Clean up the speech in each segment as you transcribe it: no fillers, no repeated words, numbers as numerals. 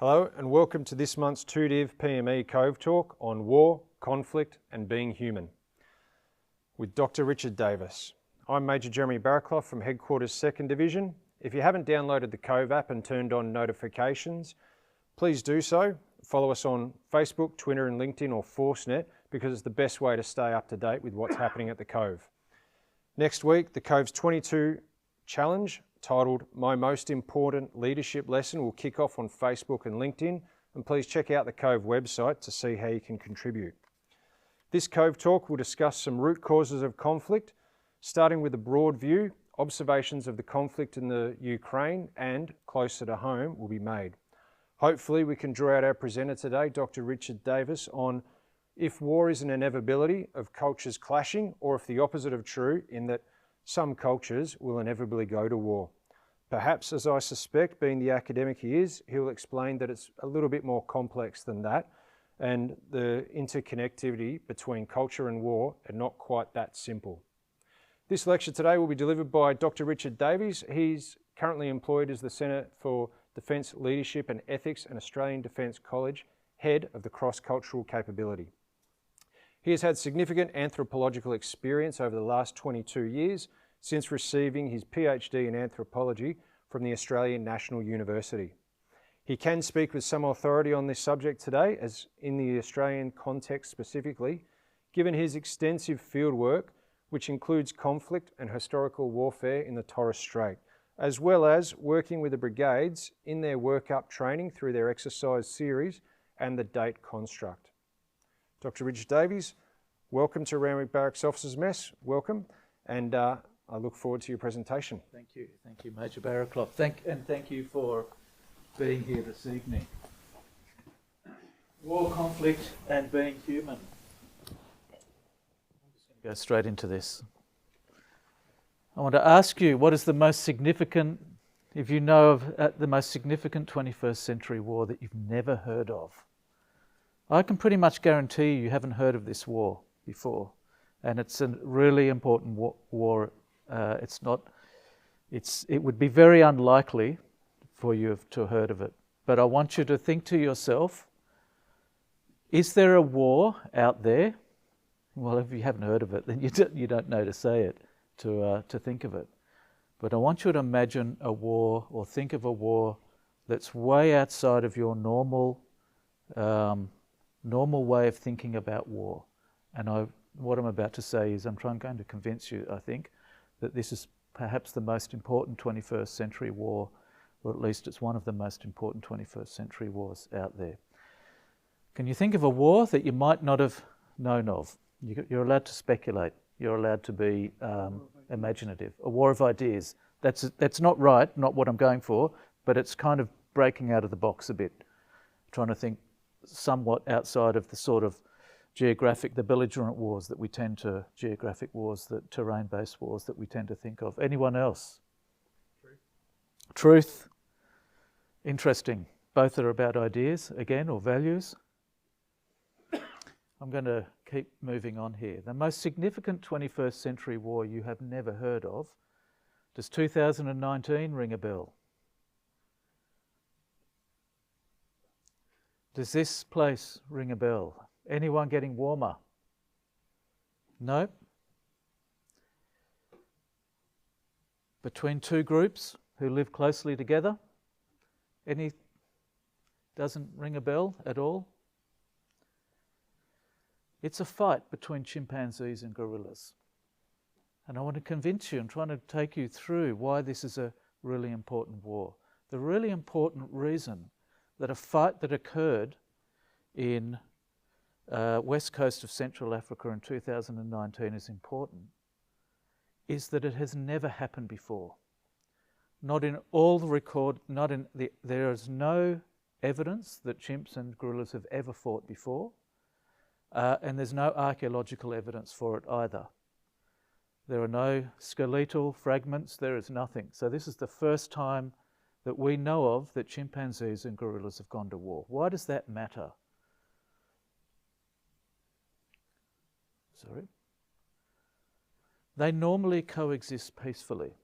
Hello and welcome to this month's 2Div PME CoveTalk on war, conflict and being human with Dr. Richard Davis. I'm Major Jeremy Barracks from Headquarters 2nd Division. If you haven't downloaded the Cove app and turned on notifications, please do so. Follow us on Facebook, Twitter and LinkedIn or ForceNet because it's the best way to stay up to date with what's happening at the Cove. Next week, the Cove's 22 challenge titled My Most Important Leadership Lesson will kick off on Facebook and LinkedIn, and please check out the Cove website to see how you can contribute. This Cove Talk will discuss some root causes of conflict, starting with a broad view. Observations of the conflict in the Ukraine and closer to home will be made. Hopefully we can draw out our presenter today, Dr. Richard Davis, on if war is an inevitability of cultures clashing or if the opposite of true in that some cultures will inevitably go to war. Perhaps, as I suspect, being the academic he is, he'll explain that it's a little bit more complex than that and the interconnectivity between culture and war are not quite that simple. This lecture today will be delivered by Dr. Richard Davies. He's currently employed as the Centre for Defence Leadership and Ethics and Australian Defence College, Head of the Cross-Cultural Capability. He has had significant anthropological experience over the last 22 years since receiving his PhD in anthropology from the Australian National University. He can speak with some authority on this subject today, as in the Australian context specifically, given his extensive fieldwork, which includes conflict and historical warfare in the Torres Strait, as well as working with the brigades in their workup training through their exercise series and the date construct. Dr. Richard Davies, welcome to Randwick Barracks Officers Mess. Welcome, and I look forward to your presentation. Thank you, Major Barracks. Thank you for being here this evening. War, conflict, and being human. I'm just going to go straight into this. I want to ask you, what is the most significant, if you know of the most significant 21st century war that you've never heard of? I can pretty much guarantee you haven't heard of this war before, and it's a really important war. It would be very unlikely for you to have heard of it. But I want you to think to yourself, is there a war out there? Well, if you haven't heard of it, then you don't know to say it, to think of it. But I want you to imagine a war, or think of a war that's way outside of your normal way of thinking about war. And what I'm about to say is I'm going to convince you, I think, that this is perhaps the most important 21st century war, or at least it's one of the most important 21st century wars out there. Can you think of a war that you might not have known of? You're allowed to speculate. You're allowed to be imaginative. A war of ideas. That's not right, not what I'm going for, but it's kind of breaking out of the box a bit, trying to think somewhat outside of the sort of the belligerent wars that we tend to, the terrain-based wars that we tend to think of. Anyone else? Truth. Interesting. Both are about ideas, again, or values. I'm going to keep moving on here. The most significant 21st century war you have never heard of. Does 2019 ring a bell? Does this place ring a bell? Anyone getting warmer? No? Between two groups who live closely together? Doesn't ring a bell at all? It's a fight between chimpanzees and gorillas. And I want to convince you, I'm trying to take you through why this is a really important war. The really important reason that a fight that occurred in west coast of Central Africa in 2019 is important is that it has never happened before. Not in all the record, there is no evidence that chimps and gorillas have ever fought before, and there's no archaeological evidence for it either. There are no skeletal fragments, there is nothing. So this is the first time that we know of that chimpanzees and gorillas have gone to war. Why does that matter? Sorry. They normally coexist peacefully.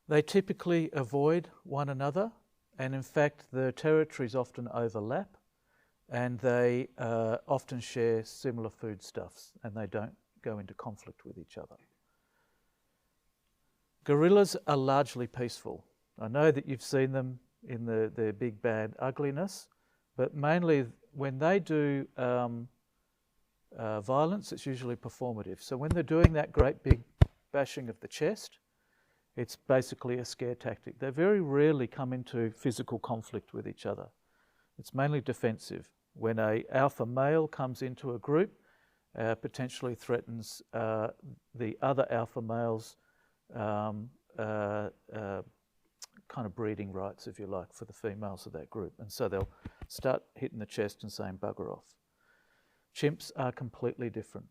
They typically avoid one another And in fact, the territories often overlap, and they often share similar foodstuffs, and they don't go into conflict with each other. Gorillas are largely peaceful. I know that you've seen them in their big bad ugliness, but mainly when they do violence, it's usually performative. So when they're doing that great big bashing of the chest, it's basically a scare tactic. They very rarely come into physical conflict with each other. It's mainly defensive. When an alpha male comes into a group, potentially threatens the other alpha males' kind of breeding rights, if you like, for the females of that group. And so they'll start hitting the chest and saying bugger off. Chimps are completely different.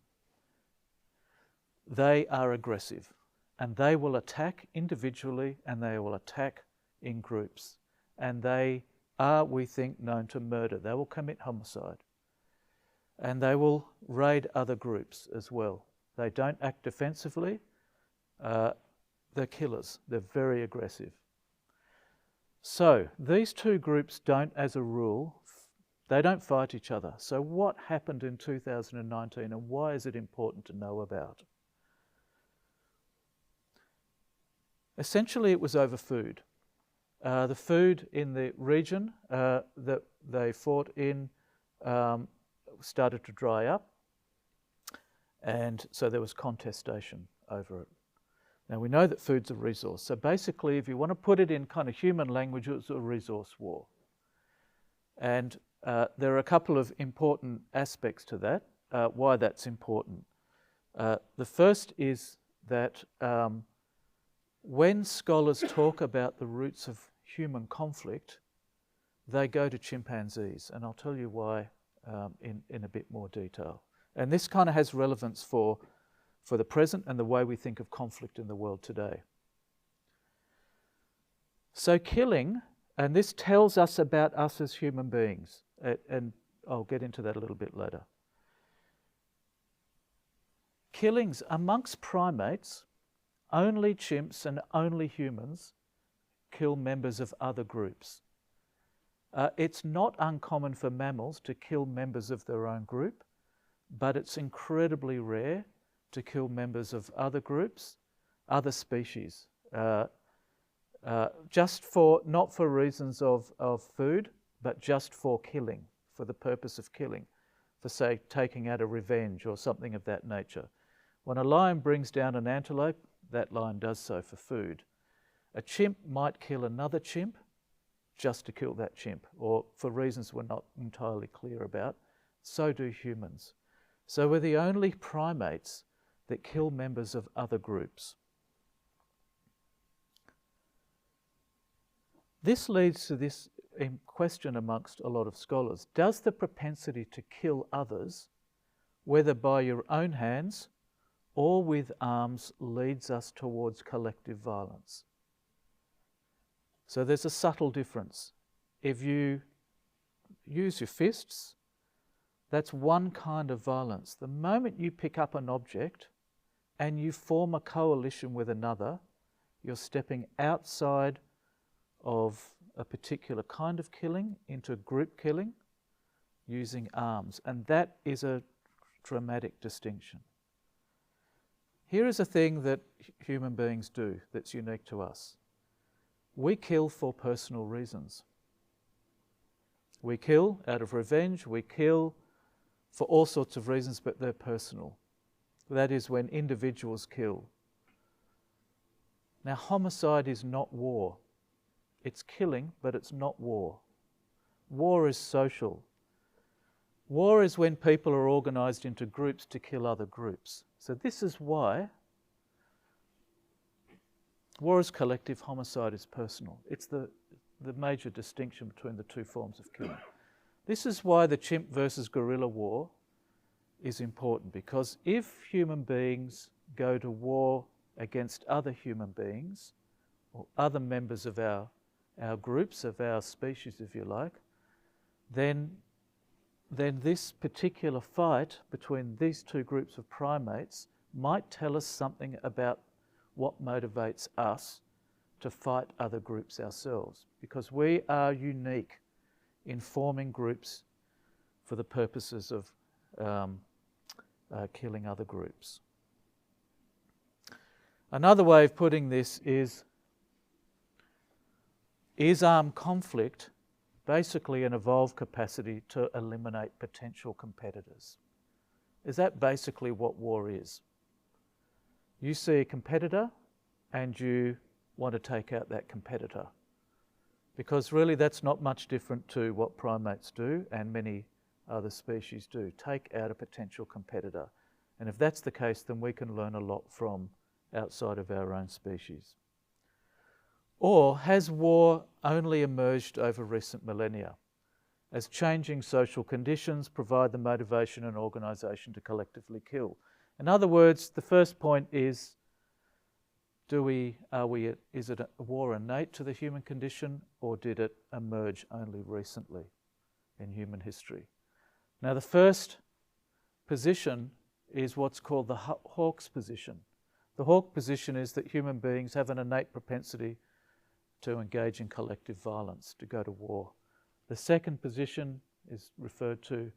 They are aggressive, and they will attack individually and they will attack in groups. And they are, we think, known to murder. They will commit homicide. And they will raid other groups as well. They don't act defensively. They're killers. They're very aggressive. So these two groups don't, as a rule, they don't fight each other. So what happened in 2019 and why is it important to know about? Essentially, it was over food. The food in the region that they fought in started to dry up, and so there was contestation over it. Now, we know that food's a resource. So basically, if you want to put it in kind of human language, it was a resource war. And there are a couple of important aspects to that, why that's important. The first is that when scholars talk about the roots of human conflict, they go to chimpanzees. And I'll tell you why in a bit more detail. And this kind of has relevance for the present and the way we think of conflict in the world today. So killing, and this tells us about us as human beings, and I'll get into that a little bit later. Killings amongst primates, only chimps and only humans kill members of other groups. It's not uncommon for mammals to kill members of their own group, but it's incredibly rare to kill members of other groups, other species, just for, not for reasons of food, but just for killing, for the purpose of killing, for say taking out a revenge or something of that nature. When a lion brings down an antelope, that lion does so for food. A chimp might kill another chimp just to kill that chimp, or for reasons we're not entirely clear about. So do humans. So we're the only primates that kill members of other groups. This leads to this question amongst a lot of scholars. Does the propensity to kill others, whether by your own hands or with arms, leads us towards collective violence? So there's a subtle difference. If you use your fists, that's one kind of violence. The moment you pick up an object and you form a coalition with another, you're stepping outside of a particular kind of killing into group killing using arms. And that is a dramatic distinction. Here is a thing that human beings do that's unique to us. We kill for personal reasons. We kill out of revenge, we kill for all sorts of reasons, but they're personal. That is when individuals kill. Now, homicide is not war. It's killing, but it's not war. War is social. War is when people are organised into groups to kill other groups. So this is why war is collective, homicide is personal. It's the major distinction between the two forms of killing. This is why the chimp versus gorilla war is important, because if human beings go to war against other human beings or other members of our groups, of our species, if you like, then this particular fight between these two groups of primates might tell us something about what motivates us to fight other groups ourselves, because we are unique in forming groups for the purposes of killing other groups. Another way of putting this is armed conflict basically an evolved capacity to eliminate potential competitors? Is that basically what war is? You see a competitor and you want to take out that competitor. Because really that's not much different to what primates do and many other species do. Take out a potential competitor. And if that's the case, then we can learn a lot from outside of our own species. Or has war only emerged over recent millennia, as changing social conditions provide the motivation and organisation to collectively kill? In other words, the first point is, is it a war innate to the human condition, or did it emerge only recently in human history? Now, the first position is what's called the Hawke's position. The Hawke position is that human beings have an innate propensity to engage in collective violence, to go to war. The second position is referred to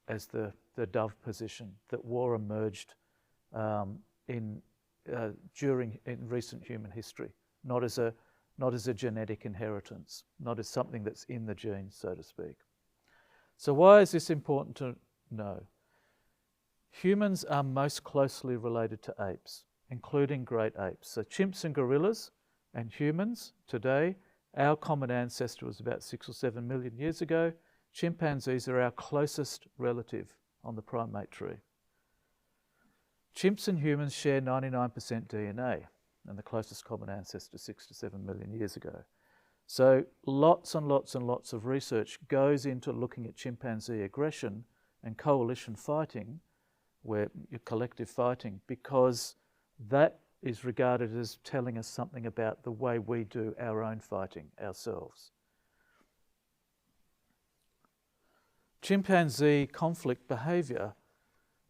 as the Dove position, that war emerged in recent human history, not as a genetic inheritance, not as something that's in the genes, so to speak. So why is this important to know? Humans are most closely related to apes, including great apes. So chimps and gorillas and humans today, our common ancestor was about 6 or 7 million years ago. Chimpanzees are our closest relative on the primate tree. Chimps and humans share 99% DNA, and the closest common ancestor 6 to 7 million years ago. So lots and lots and lots of research goes into looking at chimpanzee aggression and coalition fighting, where you're collective fighting, because that is regarded as telling us something about the way we do our own fighting ourselves. Chimpanzee conflict behaviour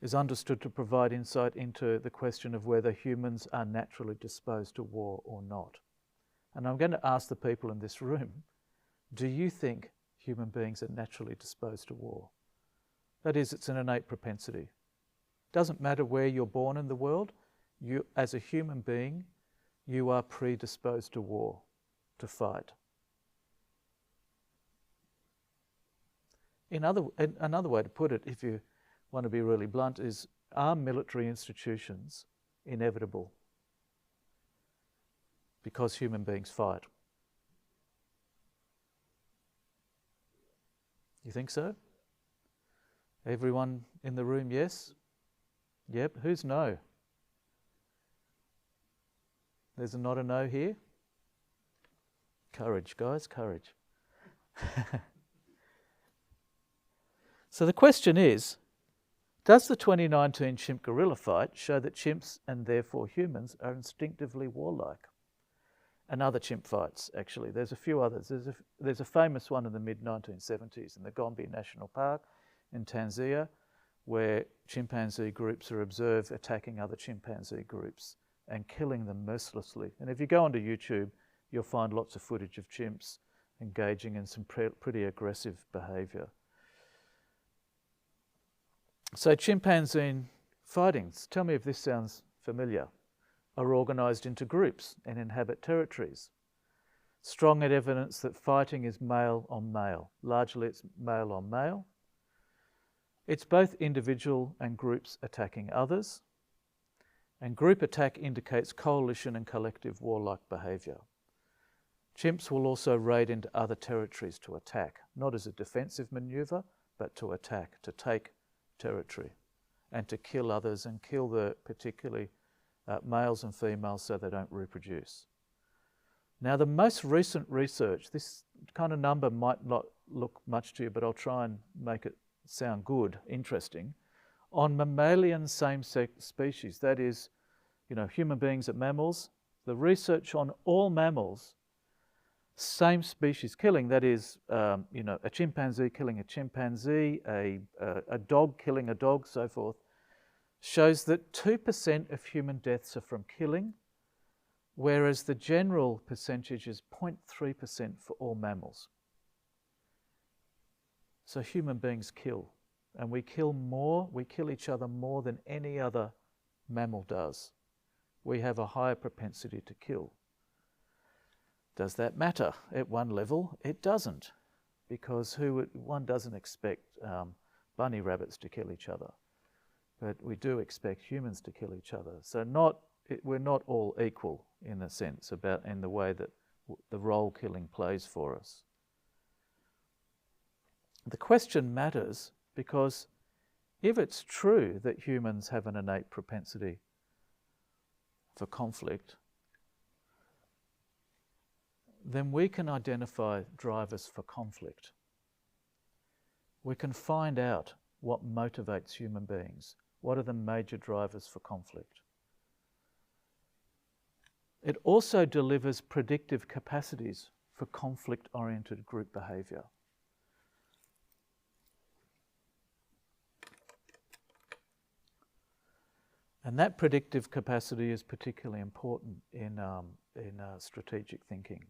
is understood to provide insight into the question of whether humans are naturally disposed to war or not. And I'm going to ask the people in this room, do you think human beings are naturally disposed to war? That is, it's an innate propensity. Doesn't matter where you're born in the world, you, as a human being, you are predisposed to war, to fight. Another way to put it, if you want to be really blunt, is, are military institutions inevitable because human beings fight? You think so? Everyone in the room, yes? Yep. Who's no? There's not a no here? Courage, guys, courage. So the question is, does the 2019 chimp-gorilla fight show that chimps and therefore humans are instinctively warlike? And other chimp fights, actually. There's a few others. There's a famous one in the mid-1970s in the Gombe National Park in Tanzania, where chimpanzee groups are observed attacking other chimpanzee groups and killing them mercilessly. And if you go onto YouTube, you'll find lots of footage of chimps engaging in some pretty aggressive behaviour. So chimpanzee fightings, tell me if this sounds familiar, are organised into groups and inhabit territories. Strong evidence that fighting is male on male. Largely it's male on male. It's both individual and groups attacking others. And group attack indicates coalition and collective warlike behaviour. Chimps will also raid into other territories to attack, not as a defensive manoeuvre, but to attack, to take territory, and to kill others and kill the particularly males and females so they don't reproduce. Now the most recent research, this kind of number might not look much to you, but I'll try and make it sound good, interesting, on mammalian same-sex species, that is, human beings and mammals. The research on all mammals, same species killing, that is, a chimpanzee killing a chimpanzee, a dog killing a dog, so forth, shows that 2% of human deaths are from killing, whereas the general percentage is 0.3% for all mammals. So human beings kill, and we kill each other more than any other mammal does. We have a higher propensity to kill. Does that matter? At one level, it doesn't, because one doesn't expect bunny rabbits to kill each other, but we do expect humans to kill each other. So we're not all equal in a sense in the way that the role killing plays for us. The question matters because if it's true that humans have an innate propensity for conflict, then we can identify drivers for conflict. We can find out what motivates human beings. What are the major drivers for conflict? It also delivers predictive capacities for conflict-oriented group behaviour. And that predictive capacity is particularly important in strategic thinking.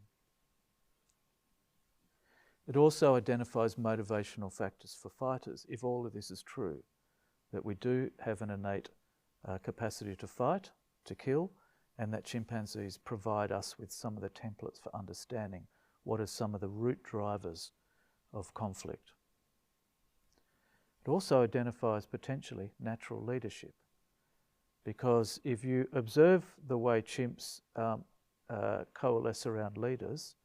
It also identifies motivational factors for fighters, if all of this is true, that we do have an innate capacity to fight, to kill, and that chimpanzees provide us with some of the templates for understanding what are some of the root drivers of conflict. It also identifies potentially natural leadership, because if you observe the way chimps coalesce around leaders,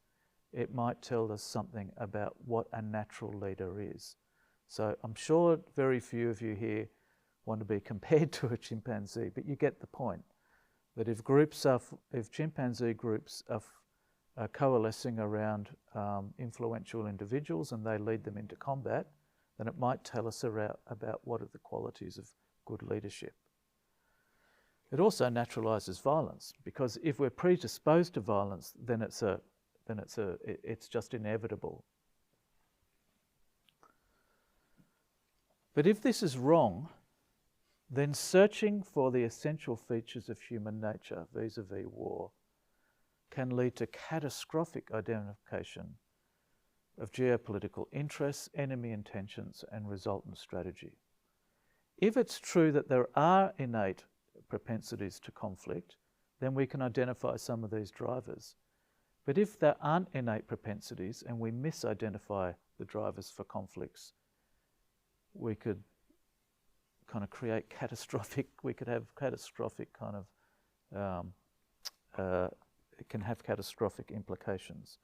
it might tell us something about what a natural leader is. So I'm sure very few of you here want to be compared to a chimpanzee, but you get the point. That if chimpanzee groups are coalescing around influential individuals and they lead them into combat, then it might tell us about what are the qualities of good leadership. It also naturalises violence, because if we're predisposed to violence, then it's just inevitable. But if this is wrong, then searching for the essential features of human nature vis-a-vis war can lead to catastrophic identification of geopolitical interests, enemy intentions, and resultant strategy. If it's true that there are innate propensities to conflict, then we can identify some of these drivers. But if there aren't innate propensities and we misidentify the drivers for conflicts, we could kind of create we could have catastrophic it can have catastrophic implications.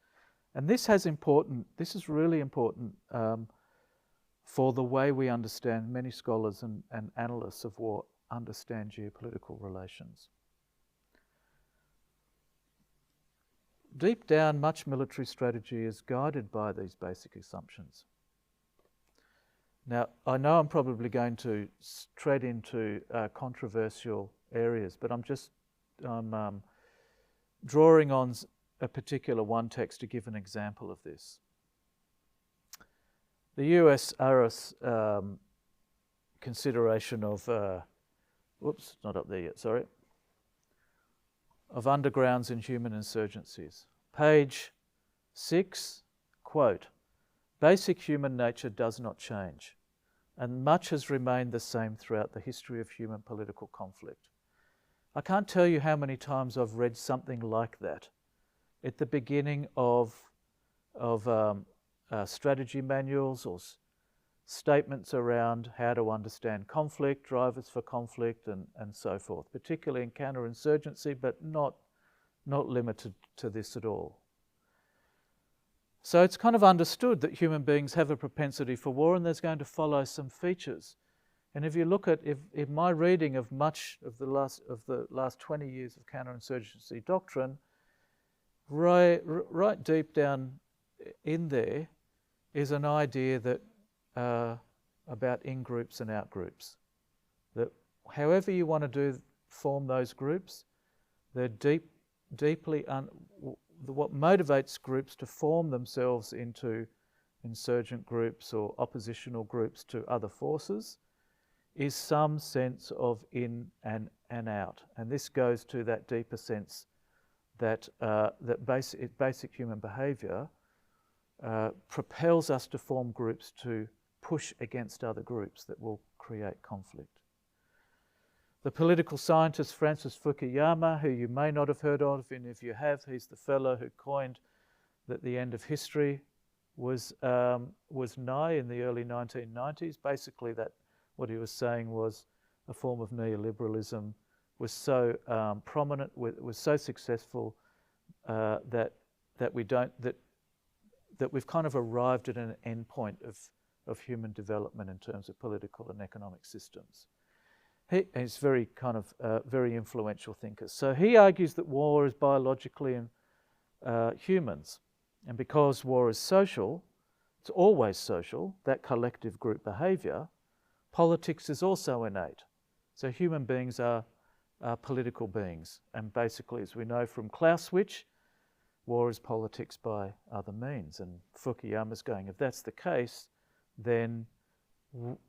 And this is really important for the way we understand, many scholars and analysts of war understand geopolitical relations. Deep down, much military strategy is guided by these basic assumptions. Now, I know I'm probably going to tread into controversial areas, but I'm drawing on a particular one text to give an example of this. The US ARIS consideration of, not up there yet, sorry, of undergrounds and human insurgencies. Page 6, quote, "Basic human nature does not change, and much has remained the same throughout the history of human political conflict." I can't tell you how many times I've read something like that at the beginning of strategy manuals or statements around how to understand conflict, drivers for conflict, and so forth, particularly in counterinsurgency, but not limited to this at all. So it's kind of understood that human beings have a propensity for war, and there's going to follow some features. And if you look at if my reading of much of the last 20 years of counterinsurgency doctrine, right deep down in there is an idea that about in-groups and out-groups. That however you want to form those groups, they're deeply what motivates groups to form themselves into insurgent groups or oppositional groups to other forces is some sense of in and out. And this goes to that deeper sense that basic human behaviour propels us to form groups to push against other groups that will create conflict. The political scientist Francis Fukuyama, who you may not have heard of, and if you have, he's the fellow who coined that the end of history was nigh in the early 1990s. Basically, that what he was saying was a form of neoliberalism was so prominent, was so successful that we've kind of arrived at an end point of human development in terms of political and economic systems. He's very kind of very influential thinker. So he argues that war is biologically in humans, and because war is social, it's always social, that collective group behaviour, politics is also innate. So human beings are political beings, and basically, as we know from Clausewitz, war is politics by other means. And Fukuyama's going, if that's the case, then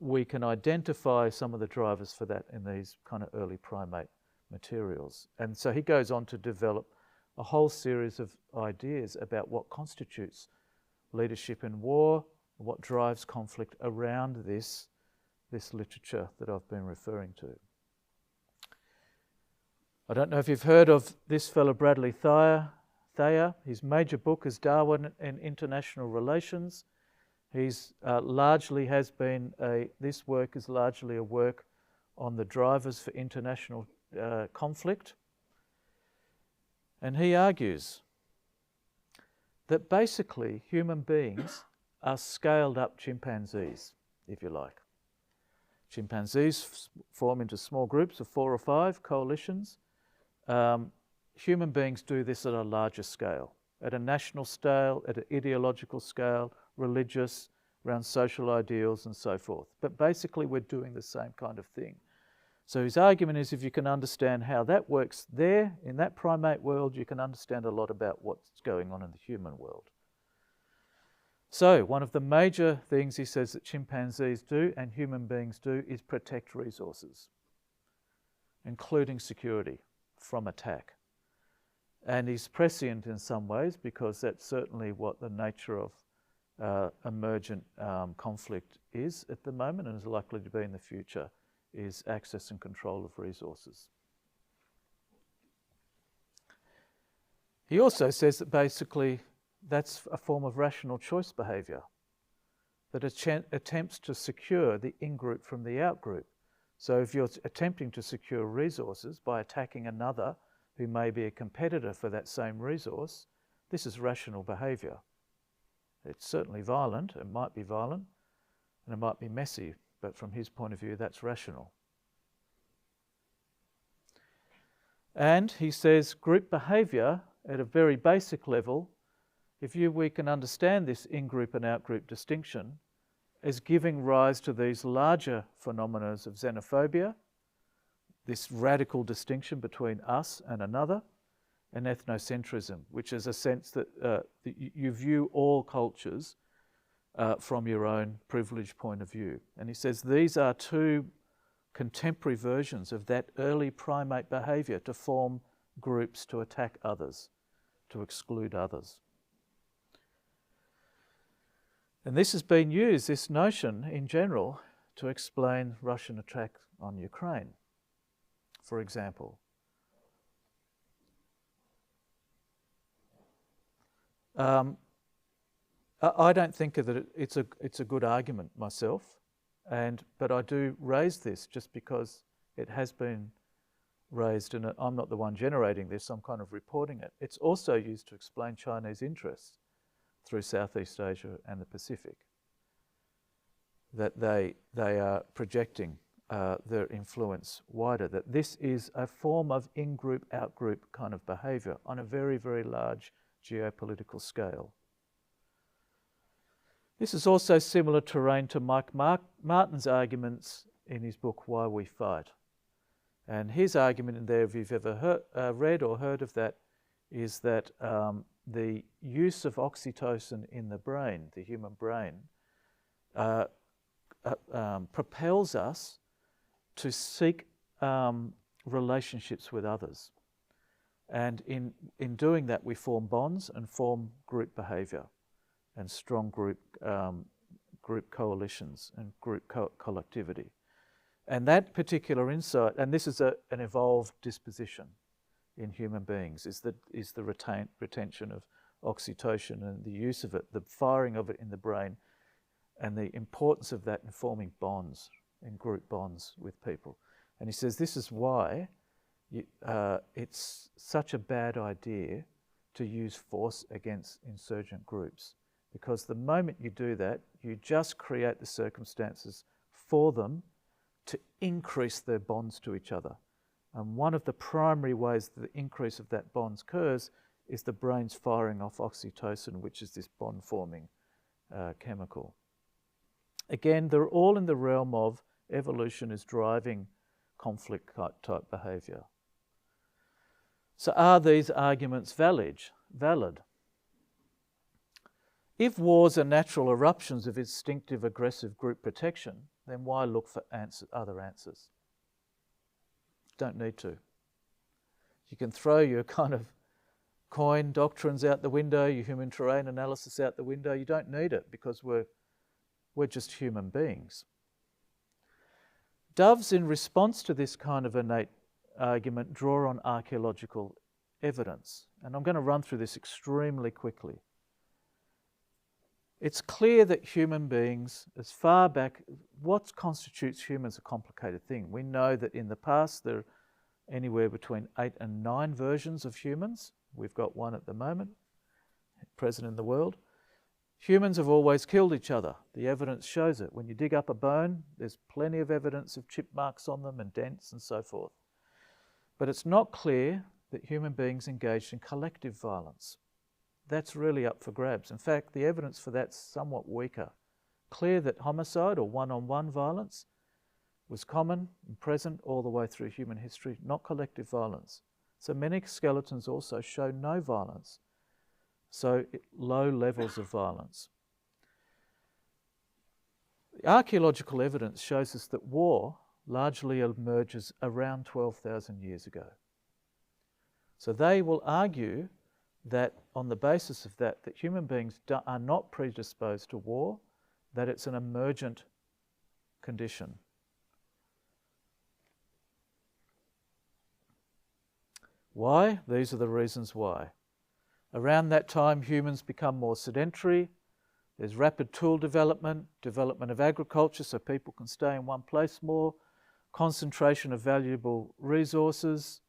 we can identify some of the drivers for that in these kind of early primate materials. And so he goes on to develop a whole series of ideas about what constitutes leadership in war, what drives conflict around this literature that I've been referring to. I don't know if you've heard of this fellow Bradley Thayer. His major book is Darwin and International Relations. He's largely has been this work is largely a work on the drivers for international conflict. And he argues that basically human beings are scaled up chimpanzees, if you like. Chimpanzees form into small groups of 4 or 5 coalitions. Human beings do this at a larger scale, at a national scale, at an ideological scale, religious, around social ideals and so forth. But basically we're doing the same kind of thing. So his argument is if you can understand how that works there, in that primate world, you can understand a lot about what's going on in the human world. So one of the major things he says that chimpanzees do and human beings do is protect resources, including security from attack. And he's prescient in some ways because that's certainly what the nature of emergent conflict is at the moment and is likely to be in the future, is access and control of resources. He also says that basically that's a form of rational choice behaviour that attempts to secure the in-group from the out-group. So if you're attempting to secure resources by attacking another who may be a competitor for that same resource, this is rational behaviour. It's certainly violent, it might be violent, and it might be messy, but from his point of view, that's rational. And he says group behaviour at a very basic level, we can understand this in-group and out-group distinction as giving rise to these larger phenomena of xenophobia, this radical distinction between us and another, and ethnocentrism, which is a sense that you view all cultures from your own privileged point of view. And he says these are 2 contemporary versions of that early primate behaviour to form groups to attack others, to exclude others. And this has been used, this notion in general, to explain Russian attack on Ukraine, for example. I don't think that it's a good argument myself, but I do raise this just because it has been raised, and I'm not the one generating this, I'm kind of reporting it. It's also used to explain Chinese interests through Southeast Asia and the Pacific, that they are projecting their influence wider, that this is a form of in-group, out-group kind of behaviour on a very, very large geopolitical scale. This is also similar terrain to Mike Martin's arguments in his book Why We Fight. And his argument in there, if you've ever read or heard of that, is that the use of oxytocin in the brain, the human brain, propels us to seek relationships with others. And in doing that, we form bonds and form group behaviour and strong group coalitions and group collectivity. And that particular insight, and this is an evolved disposition in human beings, is the retention of oxytocin and the use of it, the firing of it in the brain, and the importance of that in forming bonds, in group bonds with people. And he says this is why it's such a bad idea to use force against insurgent groups, because the moment you do that, you just create the circumstances for them to increase their bonds to each other. And one of the primary ways the increase of that bonds occurs is the brain's firing off oxytocin, which is this bond-forming chemical. Again, they're all in the realm of evolution is driving conflict-type behaviour. So are these arguments valid? If wars are natural eruptions of instinctive aggressive group protection, then why look for other answers? Don't need to. You can throw your kind of coin doctrines out the window, your human terrain analysis out the window. You don't need it because we're just human beings. Doves, in response to this kind of innate argument, draw on archaeological evidence. And I'm going to run through this extremely quickly. It's clear that human beings, as far back, what constitutes humans is a complicated thing. We know that in the past there are anywhere between 8 and 9 versions of humans. We've got one at the moment, present in the world. Humans have always killed each other. The evidence shows it. When you dig up a bone, there's plenty of evidence of chip marks on them and dents and so forth. But it's not clear that human beings engaged in collective violence. That's really up for grabs. In fact, the evidence for that's somewhat weaker. Clear that homicide or one-on-one violence was common and present all the way through human history, not collective violence. So many skeletons also show no violence, so low levels of violence. The archaeological evidence shows us that war largely emerges around 12,000 years ago. So they will argue that on the basis of that human beings are not predisposed to war, that it's an emergent condition. Why? These are the reasons why. Around that time, humans become more sedentary. There's rapid tool development of agriculture so people can stay in one place more, concentration of valuable resources,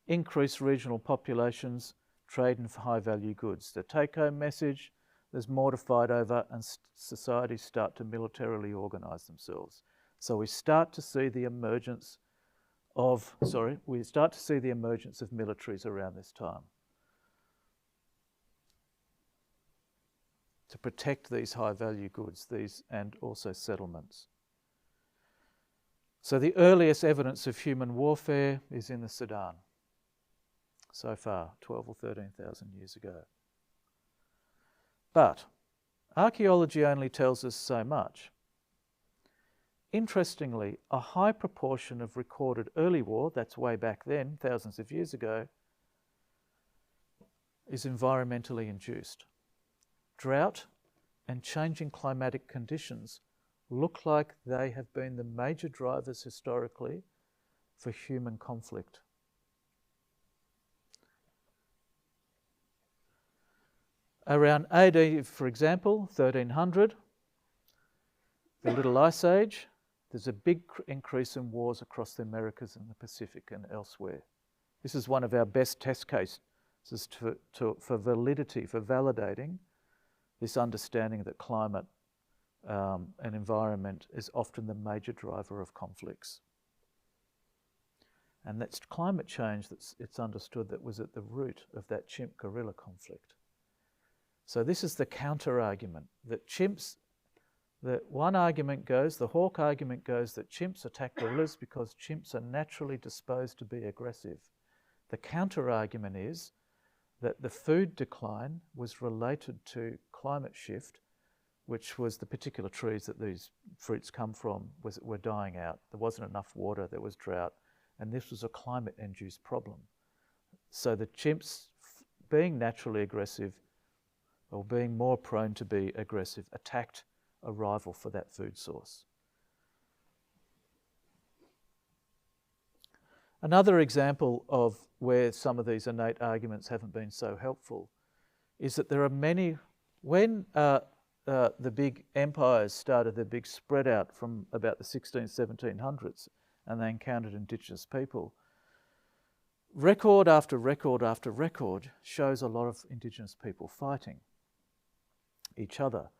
increased regional populations, trade in high-value goods. The take-home message, there's more to fight over and societies start to militarily organise themselves. So we start to see the emergence of militaries around this time to protect these high-value goods, and also settlements. So the earliest evidence of human warfare is in the Sudan. So far, 12 or 13,000 years ago. But archaeology only tells us so much. Interestingly, a high proportion of recorded early war, that's way back then, thousands of years ago, is environmentally induced. Drought and changing climatic conditions look like they have been the major drivers historically for human conflict. Around AD, for example, 1300, the Little Ice Age, there's a big increase in wars across the Americas and the Pacific and elsewhere. This is one of our best test cases for validity, for validating this understanding that climate and environment is often the major driver of conflicts. And that's climate change it's understood that was at the root of that chimp-gorilla conflict. So this is the counter-argument, that one argument goes, the hawk argument goes that chimps attack gorillas because chimps are naturally disposed to be aggressive. The counter-argument is that the food decline was related to climate shift, which was the particular trees that these fruits come from were dying out. There wasn't enough water, there was drought, and this was a climate-induced problem. So the chimps, being naturally aggressive or being more prone to be aggressive, attacked a rival for that food source. Another example of where some of these innate arguments haven't been so helpful is that there are many, when the big empires started their big spread out from about the 1700s and they encountered indigenous people, record after record after record shows a lot of indigenous people fighting each other.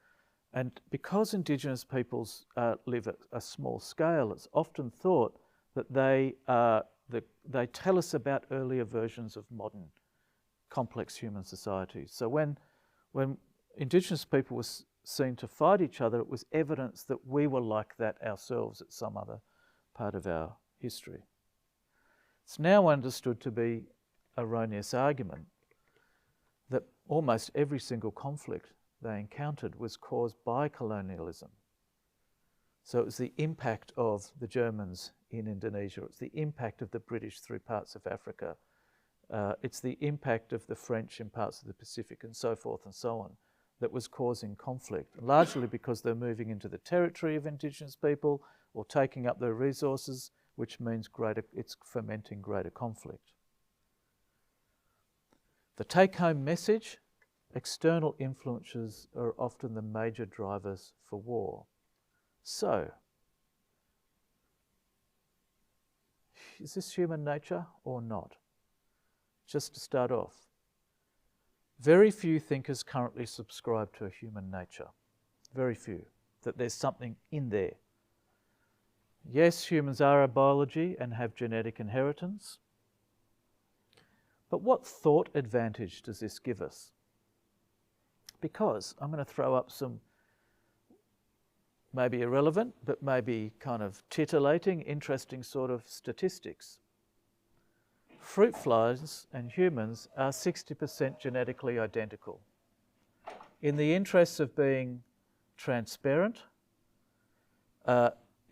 And because indigenous peoples live at a small scale, it's often thought that they tell us about earlier versions of modern complex human societies. So when indigenous people were seen to fight each other, it was evidence that we were like that ourselves at some other part of our history. It's now understood to be an erroneous argument that almost every single conflict they encountered was caused by colonialism. So it was the impact of the Germans in Indonesia, it's the impact of the British through parts of Africa, it's the impact of the French in parts of the Pacific and so forth and so on that was causing conflict, largely because they're moving into the territory of indigenous people or taking up their resources, which means it's fomenting greater conflict. The take-home message: external influences are often the major drivers for war. So, is this human nature or not? Just to start off, very few thinkers currently subscribe to a human nature. Very few. That there's something in there. Yes, humans are a biology and have genetic inheritance. But what thought advantage does this give us? Because I'm going to throw up some maybe irrelevant, but maybe kind of titillating, interesting sort of statistics. Fruit flies and humans are 60% genetically identical. In the interests of being transparent,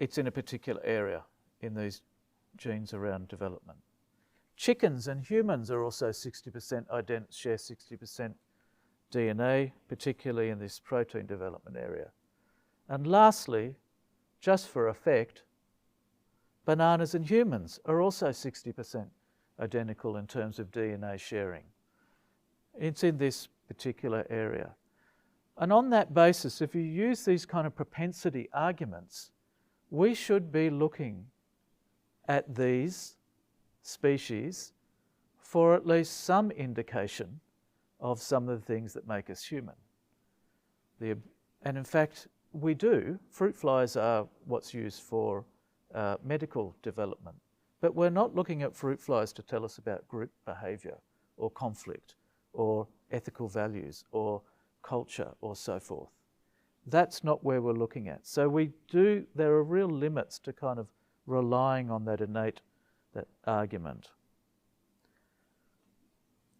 it's in a particular area in these genes around development. Chickens and humans are also 60% share 60% DNA, particularly in this protein development area. And lastly, just for effect, bananas and humans are also 60% identical in terms of DNA sharing. It's in this particular area. And on that basis, if you use these kind of propensity arguments, we should be looking at these species for at least some indication of some of the things that make us human. And in fact, we do. Fruit flies are what's used for medical development. But we're not looking at fruit flies to tell us about group behaviour or conflict or ethical values or culture or so forth. That's not where we're looking at. So there are real limits to kind of relying on that innate argument.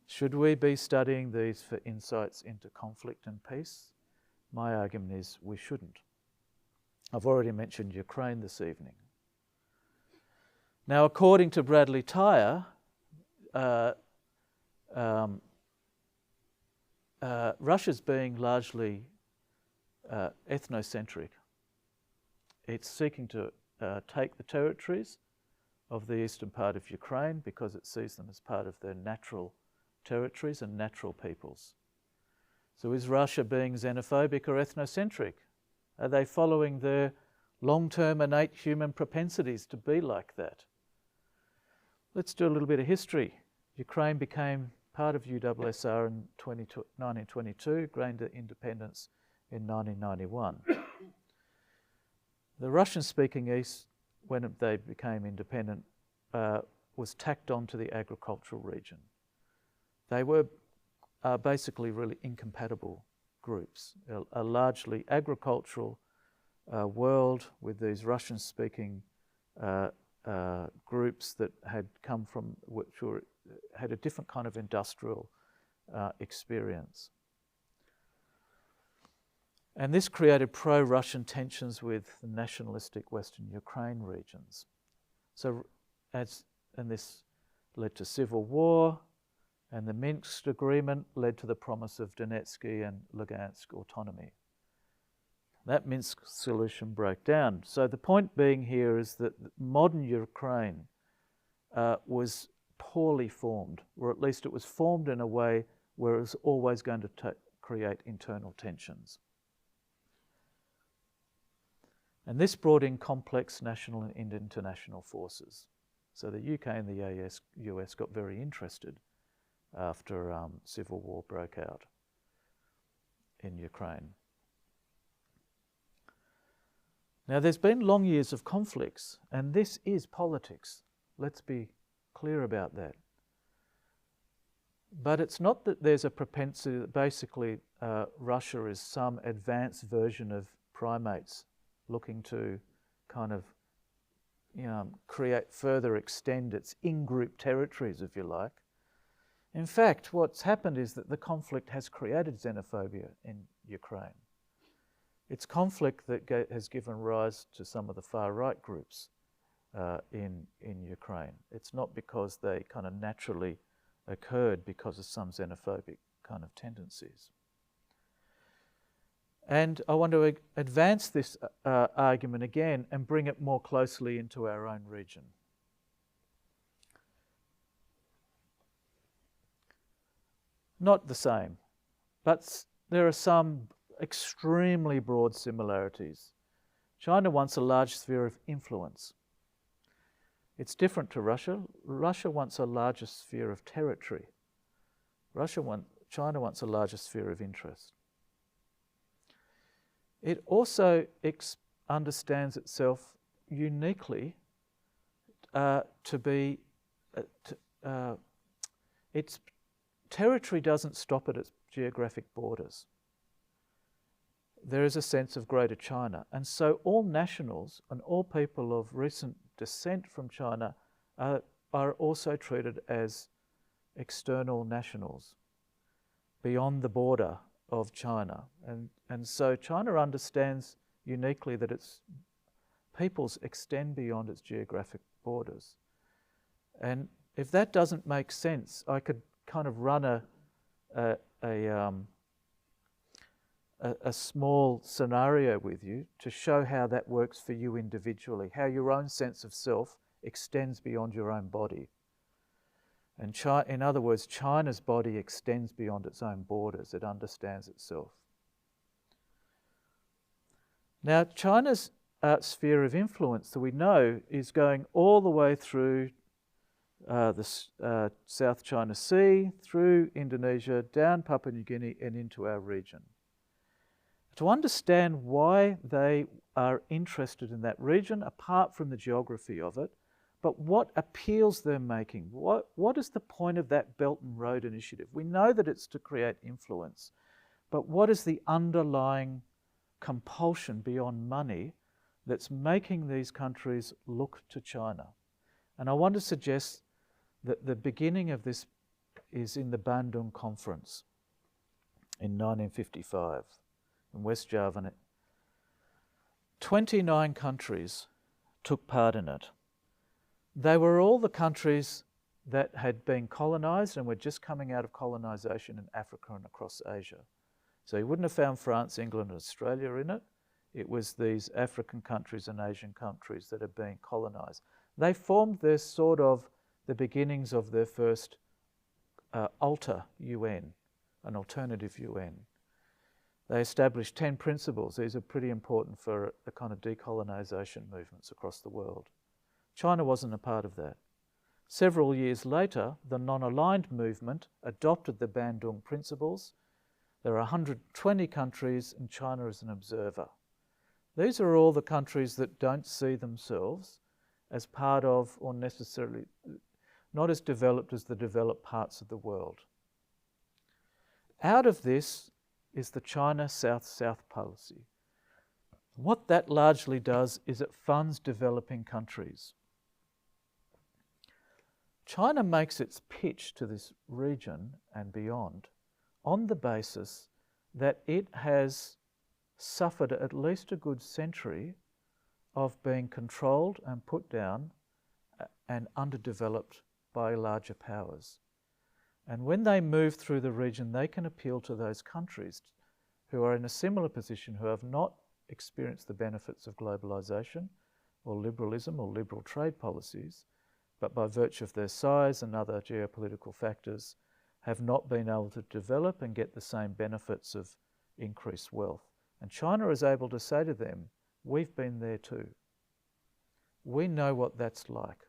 Should we be studying these for insights into conflict and peace? My argument is we shouldn't. I've already mentioned Ukraine this evening. Now, according to Bradley Thayer, Russia's being largely ethnocentric. It's seeking to take the territories of the eastern part of Ukraine because it sees them as part of their natural territories and natural peoples. So is Russia being xenophobic or ethnocentric? Are they following their long-term innate human propensities to be like that? Let's do a little bit of history. Ukraine became part of USSR in 1922, gained independence in 1991. The Russian-speaking East, when they became independent, was tacked on to the agricultural region. They were basically really incompatible groups, a largely agricultural world with these Russian-speaking groups that had come from, had a different kind of industrial experience. And this created pro-Russian tensions with the nationalistic Western Ukraine regions. And this led to civil war, And the Minsk Agreement led to the promise of Donetsky and Lugansk autonomy. That Minsk solution broke down. So the point being here is that modern Ukraine was poorly formed, or at least it was formed in a way where it was always going to create internal tensions. And this brought in complex national and international forces. So the UK and the US got very interested after civil war broke out in Ukraine. Now, there's been long years of conflicts, and this is politics. Let's be clear about that. But it's not that there's a propensity that basically Russia is some advanced version of primates looking to kind of, extend its in-group territories, if you like. In fact, what's happened is that the conflict has created xenophobia in Ukraine. It's conflict that has given rise to some of the far-right groups in Ukraine. It's not because they kind of naturally occurred because of some xenophobic kind of tendencies. And I want to advance this argument again and bring it more closely into our own region. Not the same, but there are some extremely broad similarities. China wants a large sphere of influence. It's different to Russia. Russia wants a larger sphere of territory. China wants a larger sphere of interest. It also understands itself uniquely to be... its territory doesn't stop at its geographic borders. There is a sense of Greater China. And so all nationals and all people of recent descent from China are also treated as external nationals beyond the border of China. And so China understands uniquely that its peoples extend beyond its geographic borders. And if that doesn't make sense, I could kind of run a small scenario with you to show how that works for you individually, how your own sense of self extends beyond your own body. And in other words, China's body extends beyond its own borders. It understands itself. Now, China's sphere of influence that we know is going all the way through the South China Sea, through Indonesia, down Papua New Guinea and into our region. To understand why they are interested in that region, apart from the geography of it, but what appeals they're making, what is the point of that Belt and Road Initiative? We know that it's to create influence, but what is the underlying compulsion beyond money that's making these countries look to China? And I want to suggest that the beginning of this is in the Bandung Conference in 1955 in West Java. 29 countries took part in it. They were all the countries that had been colonised and were just coming out of colonisation in Africa and across Asia. So you wouldn't have found France, England and Australia in it. It was these African countries and Asian countries that had been colonised. They formed their sort of the beginnings of their first alter UN, an alternative UN. They established 10 principles. These are pretty important for the kind of decolonisation movements across the world. China wasn't a part of that. Several years later, the non-aligned movement adopted the Bandung principles. There are 120 countries and China is an observer. These are all the countries that don't see themselves as part of, or necessarily not as developed as the developed parts of the world. Out of this is the China South-South policy. What that largely does is it funds developing countries. China makes its pitch to this region and beyond on the basis that it has suffered at least a good century of being controlled and put down and underdeveloped by larger powers. And when they move through the region, they can appeal to those countries who are in a similar position, who have not experienced the benefits of globalisation or liberalism or liberal trade policies, but by virtue of their size and other geopolitical factors, have not been able to develop and get the same benefits of increased wealth. And China is able to say to them, we've been there too. We know what that's like.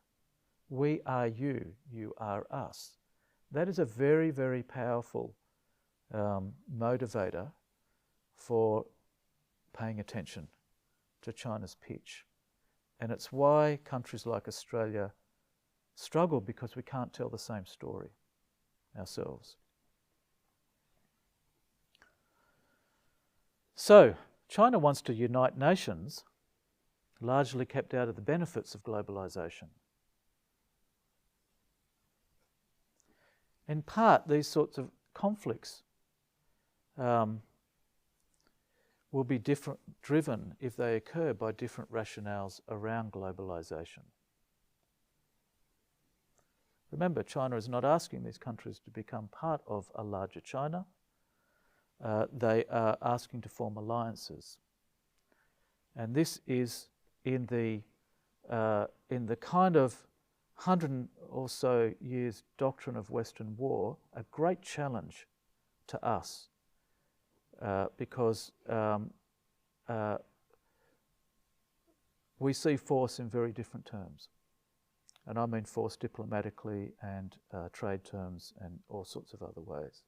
We are you, you are us. That is a very, very powerful motivator for paying attention to China's pitch. And it's why countries like Australia struggle, because we can't tell the same story ourselves. So, China wants to unite nations, largely kept out of the benefits of globalisation. In part, these sorts of conflicts will be driven, if they occur, by different rationales around globalisation. Remember, China is not asking these countries to become part of a larger China. They are asking to form alliances. And this is in the kind of 100 or so years doctrine of Western war, a great challenge to us, because we see force in very different terms. And I mean force diplomatically and trade terms and all sorts of other ways.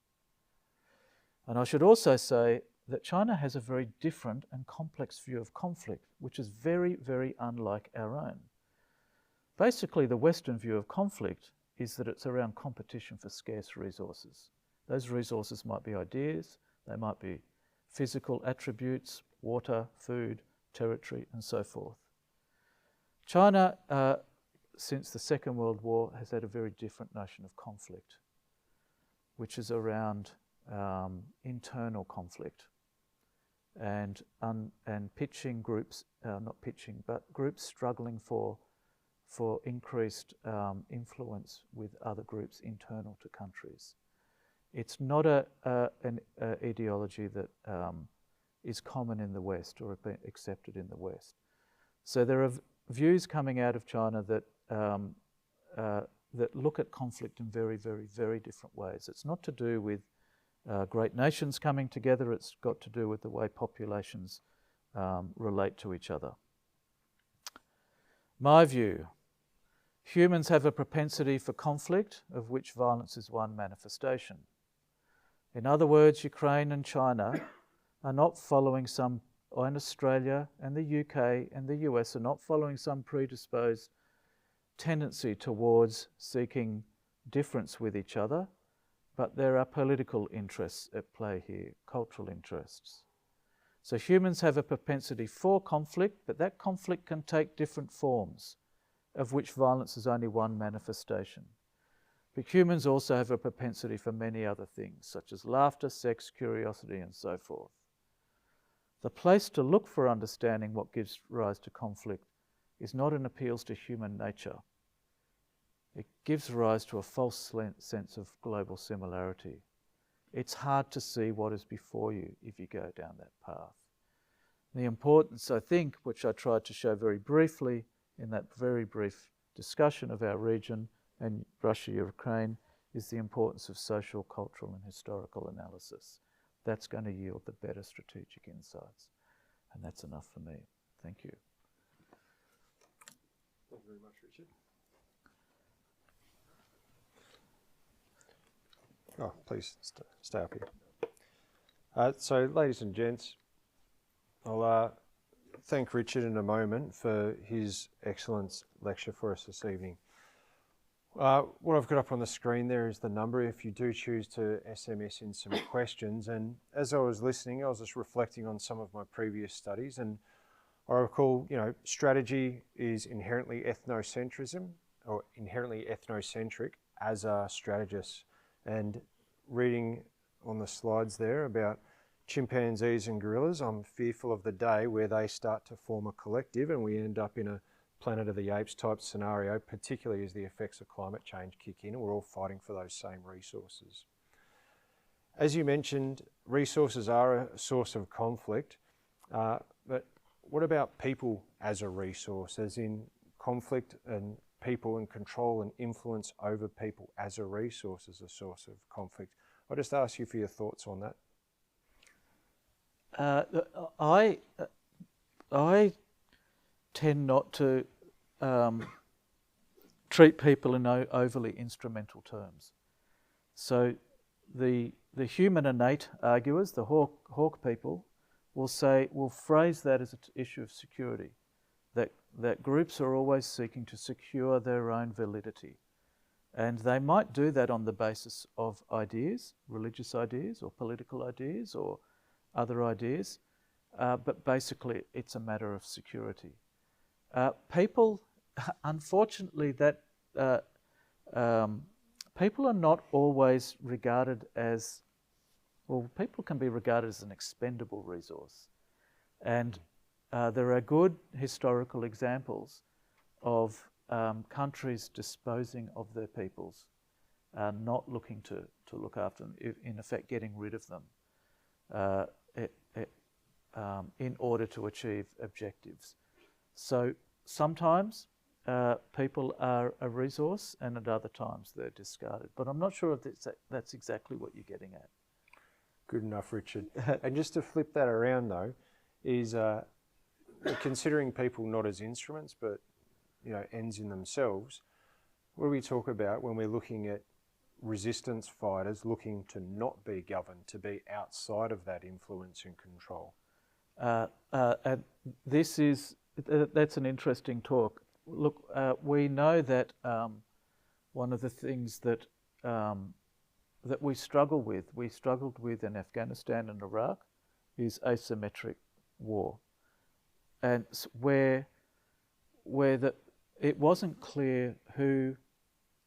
And I should also say that China has a very different and complex view of conflict, which is very, very unlike our own. Basically, the Western view of conflict is that it's around competition for scarce resources. Those resources might be ideas, they might be physical attributes, water, food, territory, and so forth. China, since the Second World War, has had a very different notion of conflict, which is around internal conflict and pitching groups, not pitching, but groups struggling for increased influence with other groups internal to countries. It's not an ideology that is common in the West or been accepted in the West. So there are views coming out of China that that look at conflict in very, very, very different ways. It's not to do with great nations coming together, it's got to do with the way populations relate to each other. My view, humans have a propensity for conflict, of which violence is one manifestation. In other words, Ukraine and China are not following and Australia and the UK and the US are not following some predisposed tendency towards seeking difference with each other, but there are political interests at play here, cultural interests. So humans have a propensity for conflict, but that conflict can take different forms, of which violence is only one manifestation. But humans also have a propensity for many other things, such as laughter, sex, curiosity, and so forth. The place to look for understanding what gives rise to conflict is not in appeals to human nature. It gives rise to a false sense of global similarity. It's hard to see what is before you if you go down that path. The importance, I think, which I tried to show very briefly in that very brief discussion of our region and Russia, Ukraine, is the importance of social, cultural and historical analysis. That's going to yield the better strategic insights. And that's enough for me. Thank you. Thank you very much, Richard. Oh, please stay up here. So, ladies and gents, I'll thank Richard in a moment for his excellent lecture for us this evening. What I've got up on the screen there is the number if you do choose to SMS in some questions. And as I was listening, I was just reflecting on some of my previous studies, and I recall, strategy is inherently ethnocentrism or inherently ethnocentric as a strategist. And reading on the slides there about chimpanzees and gorillas, I'm fearful of the day where they start to form a collective and we end up in a Planet of the Apes type scenario, particularly as the effects of climate change kick in, and we're all fighting for those same resources. As you mentioned, resources are a source of conflict, but what about people as a resource, as in conflict and people and control and influence over people as a resource, as a source of conflict? I'll just ask you for your thoughts on that. I tend not to treat people in overly instrumental terms. So the human innate arguers, the hawk people, will phrase that as an issue of security, that groups are always seeking to secure their own validity. And they might do that on the basis of ideas, religious ideas or political ideas or other ideas, but basically it's a matter of security. People, unfortunately, people are not always regarded as, well, people can be regarded as an expendable resource. And there are good historical examples of countries disposing of their peoples, not looking to look after them, in effect getting rid of them in order to achieve objectives. So sometimes people are a resource, and at other times they're discarded. But I'm not sure if that's exactly what you're getting at. Good enough, Richard. And just to flip that around though, is considering people not as instruments, but ends in themselves. What do we talk about when we're looking at resistance fighters looking to not be governed, to be outside of that influence and control? And that's an interesting talk. Look, we know that one of the things that we struggled with in Afghanistan and Iraq, is asymmetric war, and where it wasn't clear who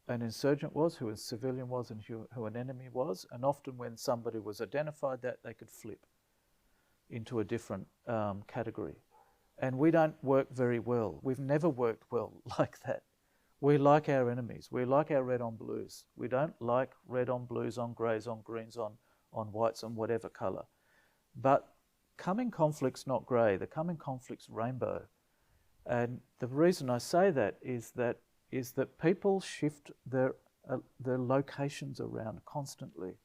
an insurgent was, who a civilian was, and who an enemy was, and often when somebody was identified, that they could flip into a different category. And we don't work very well. We've never worked well like that. We like our enemies. We like our red on blues. We don't like red on blues, on greys, on greens, on whites, on whatever colour. But coming conflict's not grey. The coming conflict's rainbow. And the reason I say that is that people shift their locations around constantly.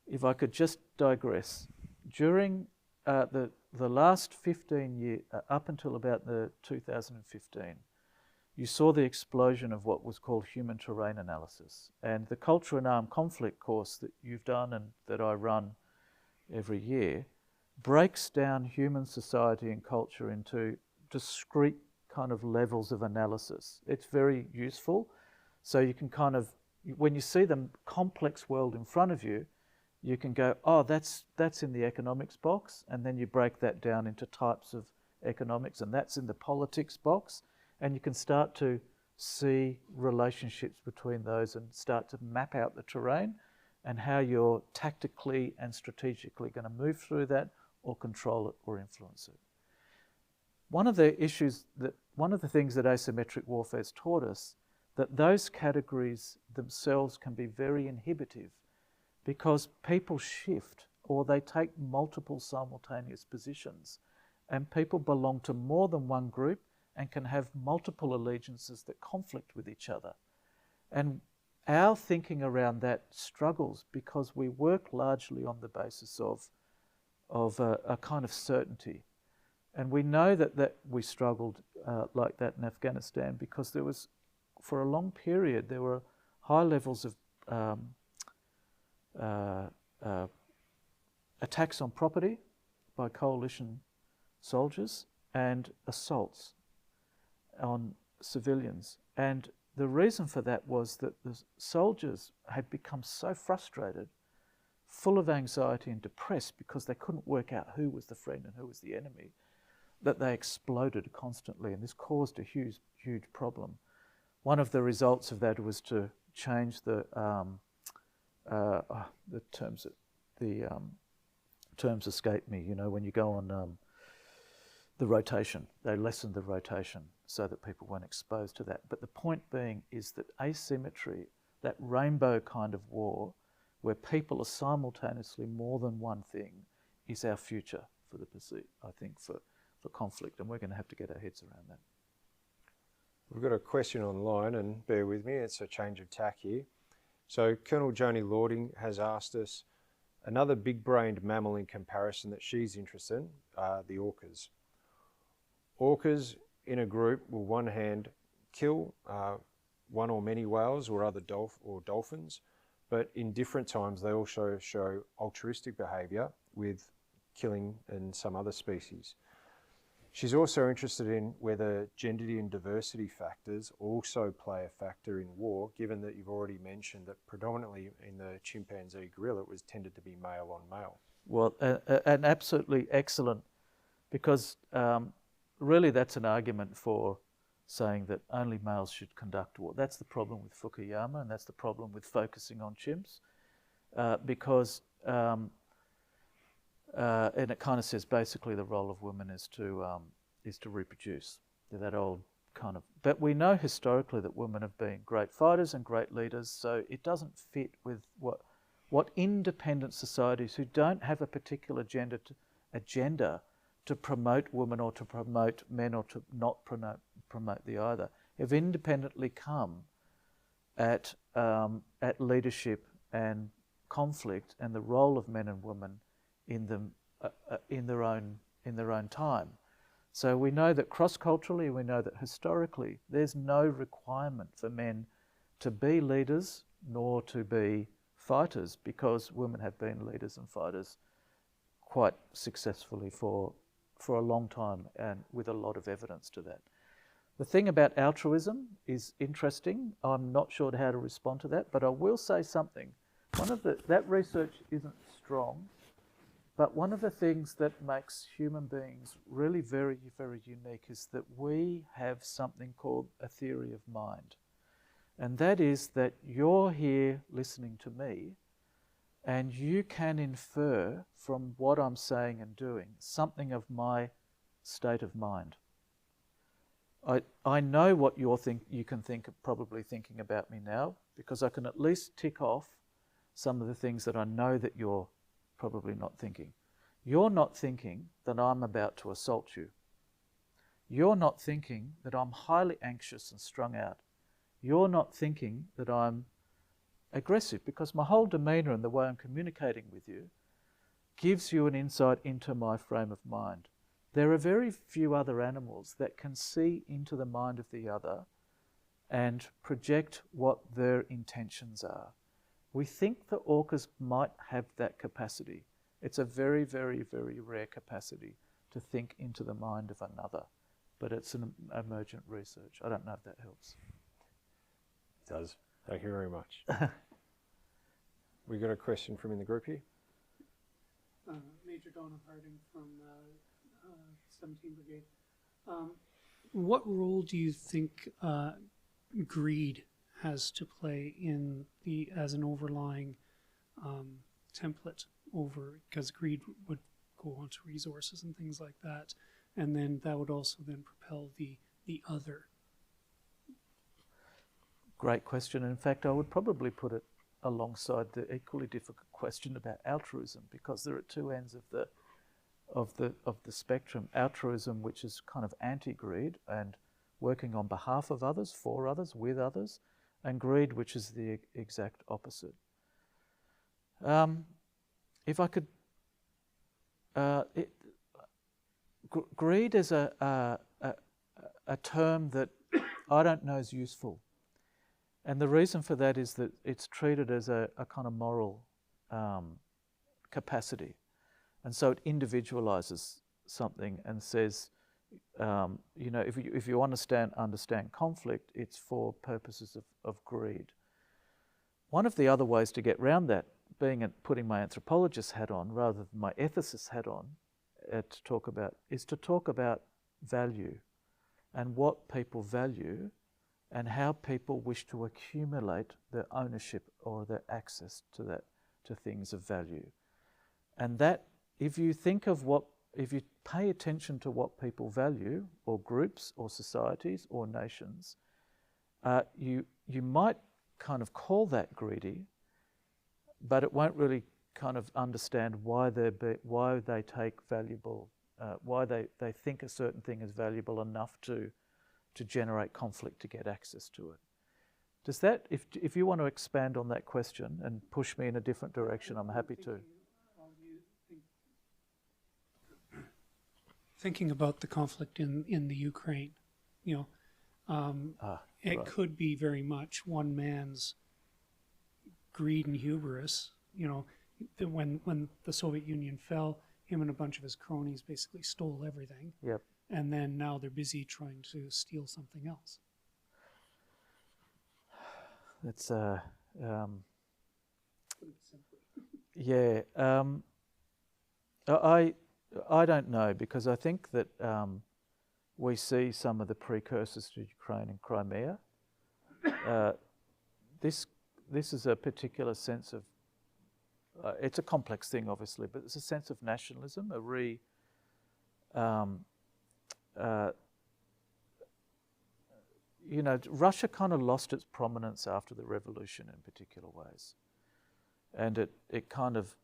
If I could just digress, during the last 15 years, up until about the 2015, you saw the explosion of what was called human terrain analysis. And the Culture and Armed Conflict course that you've done and that I run every year breaks down human society and culture into discrete kind of levels of analysis. It's very useful. So you can kind of, when you see the complex world in front of you, you can go, oh, that's in the economics box, and then you break that down into types of economics, and that's in the politics box, and you can start to see relationships between those and start to map out the terrain and how you're tactically and strategically going to move through that or control it or influence it. One of the things that asymmetric warfare has taught us, that those categories themselves can be very inhibitive, because people shift or they take multiple simultaneous positions, and people belong to more than one group and can have multiple allegiances that conflict with each other. And our thinking around that struggles because we work largely on the basis of a kind of certainty. And we know that we struggled like that in Afghanistan because there was, for a long period, there were high levels of attacks on property by coalition soldiers and assaults on civilians. And the reason for that was that the soldiers had become so frustrated, full of anxiety and depressed because they couldn't work out who was the friend and who was the enemy, that they exploded constantly, and this caused a huge problem. One of the results of that was to change the terms escape me. You know, when you go on the rotation. They lessened the rotation so that people weren't exposed to that. But the point being is that asymmetry, that rainbow kind of war, where people are simultaneously more than one thing, is our future for the pursuit, I think, for conflict, and we're going to have to get our heads around that. We've got a question online, and bear with me, it's a change of tack here. So Colonel Joni Lording has asked us, another big-brained mammal in comparison that she's interested in are the orcas. Orcas in a group will one hand kill one or many whales or other dolphins, but in different times they also show altruistic behaviour with killing in some other species. She's also interested in whether gender and diversity factors also play a factor in war, given that you've already mentioned that predominantly in the chimpanzee gorilla it was tended to be male on male. Well, and absolutely excellent, because really that's an argument for saying that only males should conduct war. That's the problem with Fukuyama, and that's the problem with focusing on chimps, because and it kind of says basically the role of women is to reproduce. That old kind of. But we know historically that women have been great fighters and great leaders, so it doesn't fit with what independent societies who don't have a particular agenda to promote women or to promote men or to not promote the either have independently come at leadership and conflict and the role of men and women in them in their own time. So we know that cross-culturally, we know that historically, there's no requirement for men to be leaders nor to be fighters, because women have been leaders and fighters quite successfully for a long time, and with a lot of evidence to that. The thing about altruism is interesting. I'm not sure how to respond to that, but I will say something. That research isn't strong, but one of the things that makes human beings really very, very unique is that we have something called a theory of mind. And that is that you're here listening to me, and you can infer from what I'm saying and doing something of my state of mind. I know what you can probably thinking about me now, because I can at least tick off some of the things that I know that you're probably not thinking. You're not thinking that I'm about to assault you. You're not thinking that I'm highly anxious and strung out. You're not thinking that I'm aggressive, because my whole demeanour and the way I'm communicating with you gives you an insight into my frame of mind. There are very few other animals that can see into the mind of the other and project what their intentions are. We think the orcas might have that capacity. It's a very, very, very rare capacity to think into the mind of another, but it's an emergent research. I don't know if that helps. It does. Thank you very much. We got a question from in the group here. Major Donna Harding from 17 Brigade. What role do you think greed has to play in as an overlying template over, because greed would go on to resources and things like that, and then that would also then propel the other? Great question. In fact, I would probably put it alongside the equally difficult question about altruism, because there are two ends of the spectrum. Altruism, which is kind of anti-greed and working on behalf of others, for others, with others, and greed, which is the exact opposite. If I could, greed is a term that I don't know is useful. And the reason for that is that it's treated as a kind of moral capacity. And so it individualizes something and says, if you understand conflict, it's for purposes of greed. One of the other ways to get around that, putting my anthropologist hat on rather than my ethicist hat on, is to talk about value and what people value and how people wish to accumulate their ownership or their access to things of value. And that, if you think of what if you pay attention to what people value, or groups, or societies, or nations, you might kind of call that greedy, but it won't really kind of understand why they take valuable, why they think a certain thing is valuable enough to generate conflict to get access to it. Does that, if you want to expand on that question and push me in a different direction, I'm happy to. Thinking about the conflict in the Ukraine, it right. could be very much one man's greed and hubris. When the Soviet Union fell, him and a bunch of his cronies basically stole everything. Yep. And then now they're busy trying to steal something else. That's yeah. I don't know, because I think that we see some of the precursors to Ukraine and Crimea. This is a particular sense of. It's a complex thing, obviously, but it's a sense of nationalism, Russia kind of lost its prominence after the revolution in particular ways. And it kind of,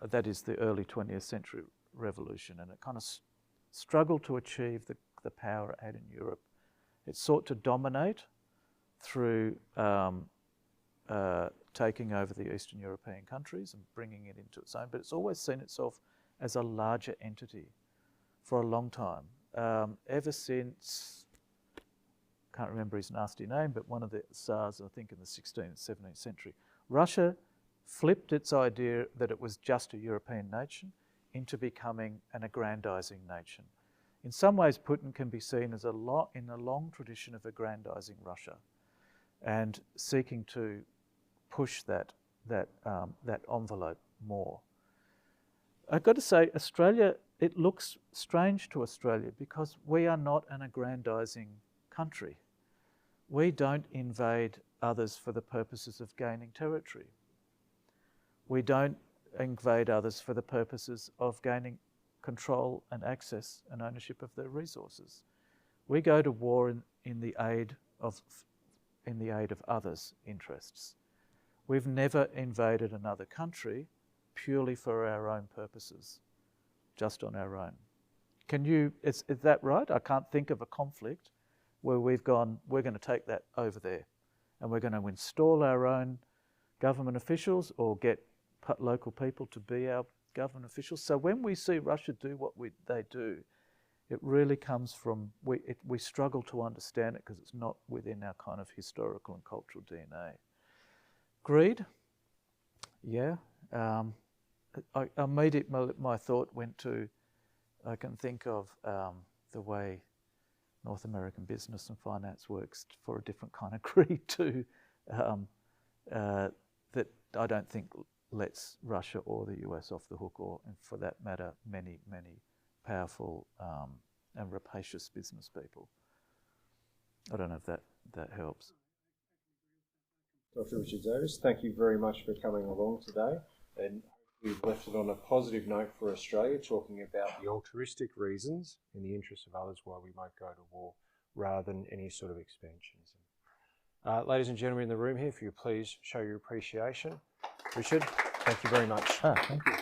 that is the early 20th century revolution, and it kind of struggled to achieve the power it had in Europe. It sought to dominate through taking over the Eastern European countries and bringing it into its own, but it's always seen itself as a larger entity for a long time. Ever since, can't remember his nasty name, but one of the Tsars, I think in the 16th, 17th century, Russia flipped its idea that it was just a European nation into becoming an aggrandizing nation. In some ways, Putin can be seen as in a long tradition of aggrandizing Russia and seeking to push that envelope more. I've got to say, Australia, it looks strange to Australia because we are not an aggrandizing country. We don't invade others for the purposes of gaining territory. We don't invade others for the purposes of gaining control and access and ownership of their resources. We go to war in the aid of others' interests. We've never invaded another country purely for our own purposes, just on our own. Is that right? I can't think of a conflict where we've gone, we're going to take that over there and we're going to install our own government officials or get local people to be our government officials. So when we see Russia do what they do, it really comes from, we struggle to understand it because it's not within our kind of historical and cultural DNA. Greed, yeah. Immediately my thought went to, I can think of the way North American business and finance works for a different kind of greed too, that I don't think lets Russia or the US off the hook, or for that matter, many, many powerful and rapacious business people. I don't know if that helps. Dr. Richard Davis, thank you very much for coming along today, and we've left it on a positive note for Australia, talking about the altruistic reasons in the interests of others why we might go to war rather than any sort of expansionism. Ladies and gentlemen in the room here, if you please show your appreciation. Richard, thank you very much. Thank you.